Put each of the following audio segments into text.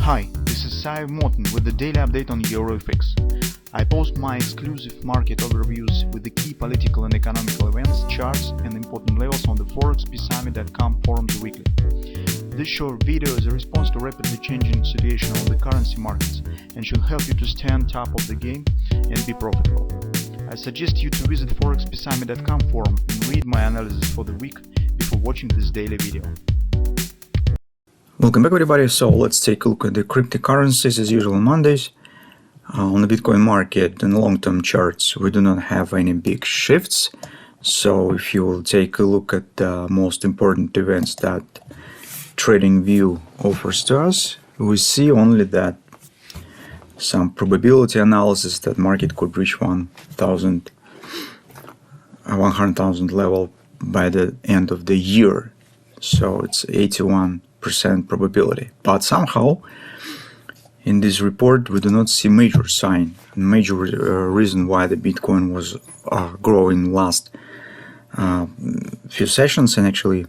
Hi, this is Sive Morten with the daily update on EuroFX. I post my exclusive market overviews with the key political and economical events, charts and important levels on the ForexPeaceArmy.com forums weekly. This short video is a response to rapidly changing situation on the currency markets and should help you to stay on top of the game and be profitable. I suggest you to visit ForexPeaceArmy.com forum and read my analysis for the week before watching this daily video. Welcome back everybody. So let's take a look at the cryptocurrencies as usual on Mondays. On the Bitcoin market and long-term charts we do not have any big shifts. So if you will take a look at the most important events that TradingView offers to us, we see only that some probability analysis that market could reach 100,000 level by the end of the year. So it's 81% probability, but somehow in this report we do not see major reason why the Bitcoin was growing last few sessions and actually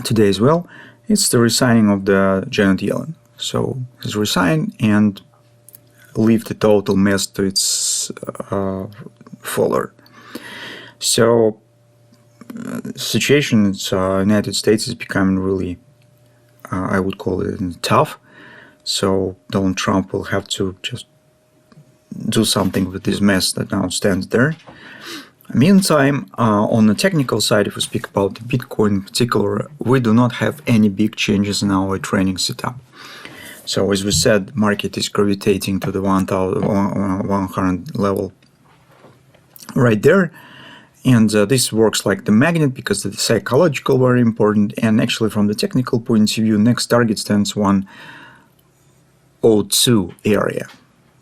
today as well. It's the resigning of the Janet Yellen. So he's resigned and leave the total mess to its follower. So situation in United States is becoming really I would call it tough. So Donald Trump will have to just do something with this mess that now stands there. Meantime, on the technical side, if we speak about the Bitcoin in particular, we do not have any big changes in our training setup. So as we said, market is gravitating to the 1,100 level right there. And this works like the magnet because the psychological very important. And actually from the technical point of view, next target stands 102 area.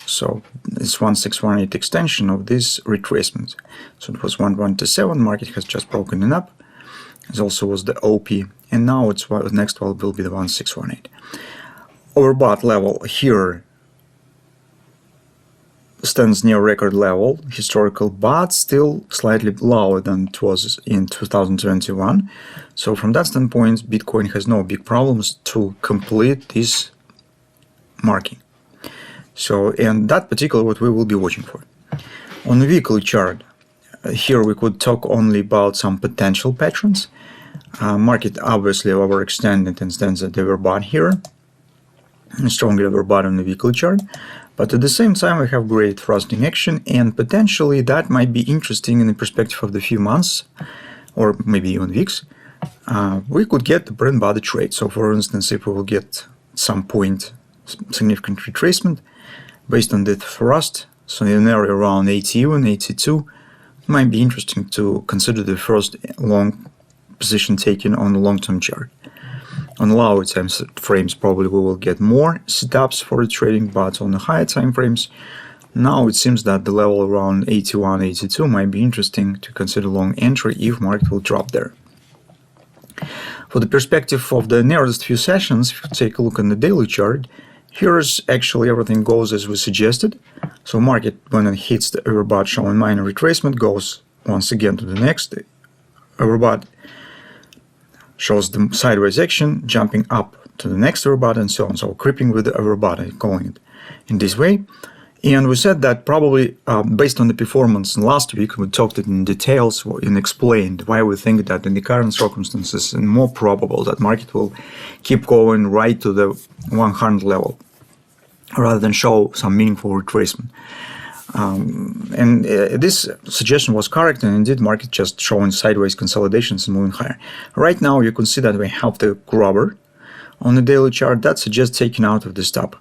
So it's 1618 extension of this retracement. So it was 1127, market has just broken it up. It also was the OP, and now it's the next one will be the 1618. Overbought level here stands near record level, historical, but still slightly lower than it was in 2021. So from that standpoint, Bitcoin has no big problems to complete this marking. So, and that particular what we will be watching for. On the weekly chart, here we could talk only about some potential patterns. Market obviously overextended and stands at the overbought here. Strongly overbought on the weekly chart. But at the same time, we have great thrusting action, and potentially that might be interesting in the perspective of the few months, or maybe even weeks. We could get the bread and butter trade. So for instance, if we will get some point significant retracement based on the thrust, so in an area around 81, 82, it might be interesting to consider the first long position taken on the long-term chart. On lower time frames, probably we will get more setups for the trading, but on the higher time frames, now it seems that the level around 81, 82 might be interesting to consider long entry if market will drop there. For the perspective of the nearest few sessions, if you take a look on the daily chart, here's actually everything goes as we suggested. So market, when it hits the overbought showing minor retracement, goes once again to the next overbought, shows the sideways action, jumping up to the next overbought and so on. So creeping with the overbought, I'm calling it in this way. And we said that probably based on the performance last week, we talked it in details and explained why we think that in the current circumstances it's more probable that market will keep going right to the 100 level rather than show some meaningful retracement. This suggestion was correct, and indeed market just showing sideways consolidations and moving higher. Right now you can see that we have the grubber on the daily chart that suggests taking out of the stop.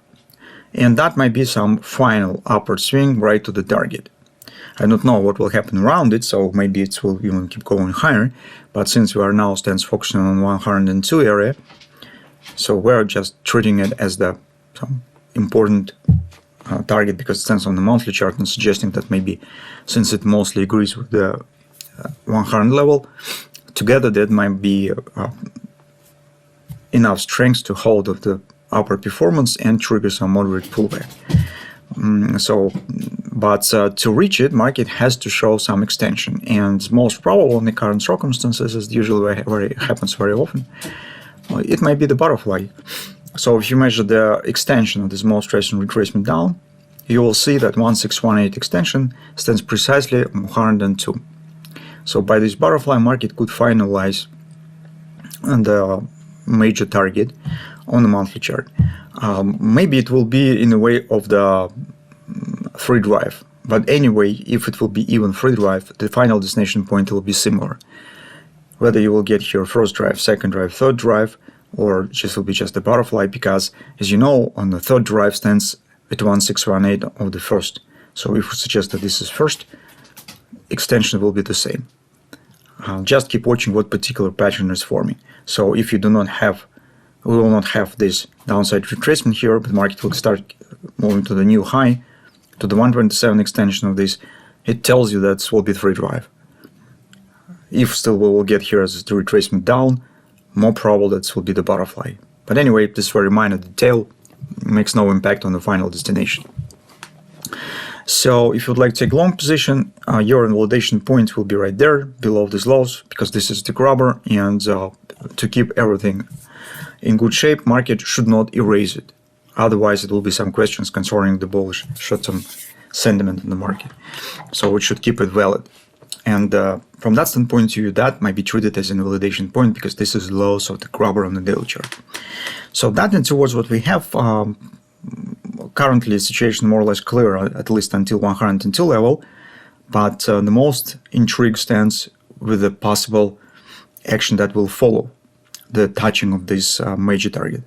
And that might be some final upward swing right to the target. I don't know what will happen around it, so maybe it will even keep going higher. But since we are now focusing on 102 area, so we're just treating it as the important target because it stands on the monthly chart and suggesting that maybe since it mostly agrees with the 100 level, together that might be enough strength to hold of the upper performance and trigger some moderate pullback. To reach it, market has to show some extension, and most probable in the current circumstances, as usually happens very often, it might be the butterfly So if you measure the extension of this most recent retracement down, you will see that 1618 extension stands precisely on 102. So by this butterfly, market could finalize the major target on the monthly chart. Maybe it will be in the way of the free drive, but anyway, if it will be even free drive, the final destination point will be similar. Whether you will get here first drive, second drive, third drive, or just will be just a butterfly, because as you know, on the third drive stands at 1618 of the first. So if we suggest that this is first, extension will be the same. Just keep watching what particular pattern is forming. So if you do not have, we will not have this downside retracement here, but the market will start moving to the new high, to the 127 extension of this. It tells you that will be free drive. If still we will get here as the retracement down, more probable that will be the butterfly. But anyway, this very minor detail makes no impact on the final destination. So if you would like to take long position, your invalidation point will be right there below these lows, because this is the grabber, and to keep everything in good shape, market should not erase it. Otherwise, it will be some questions concerning the bullish short-term sentiment in the market. So it should keep it valid. And from that standpoint of view, that might be treated as an invalidation point, because this is lows of the grabber on the daily chart. So that and towards what we have, currently the situation more or less clear, at least until 102 level. But the most intrigue stands with the possible action that will follow the touching of this major target.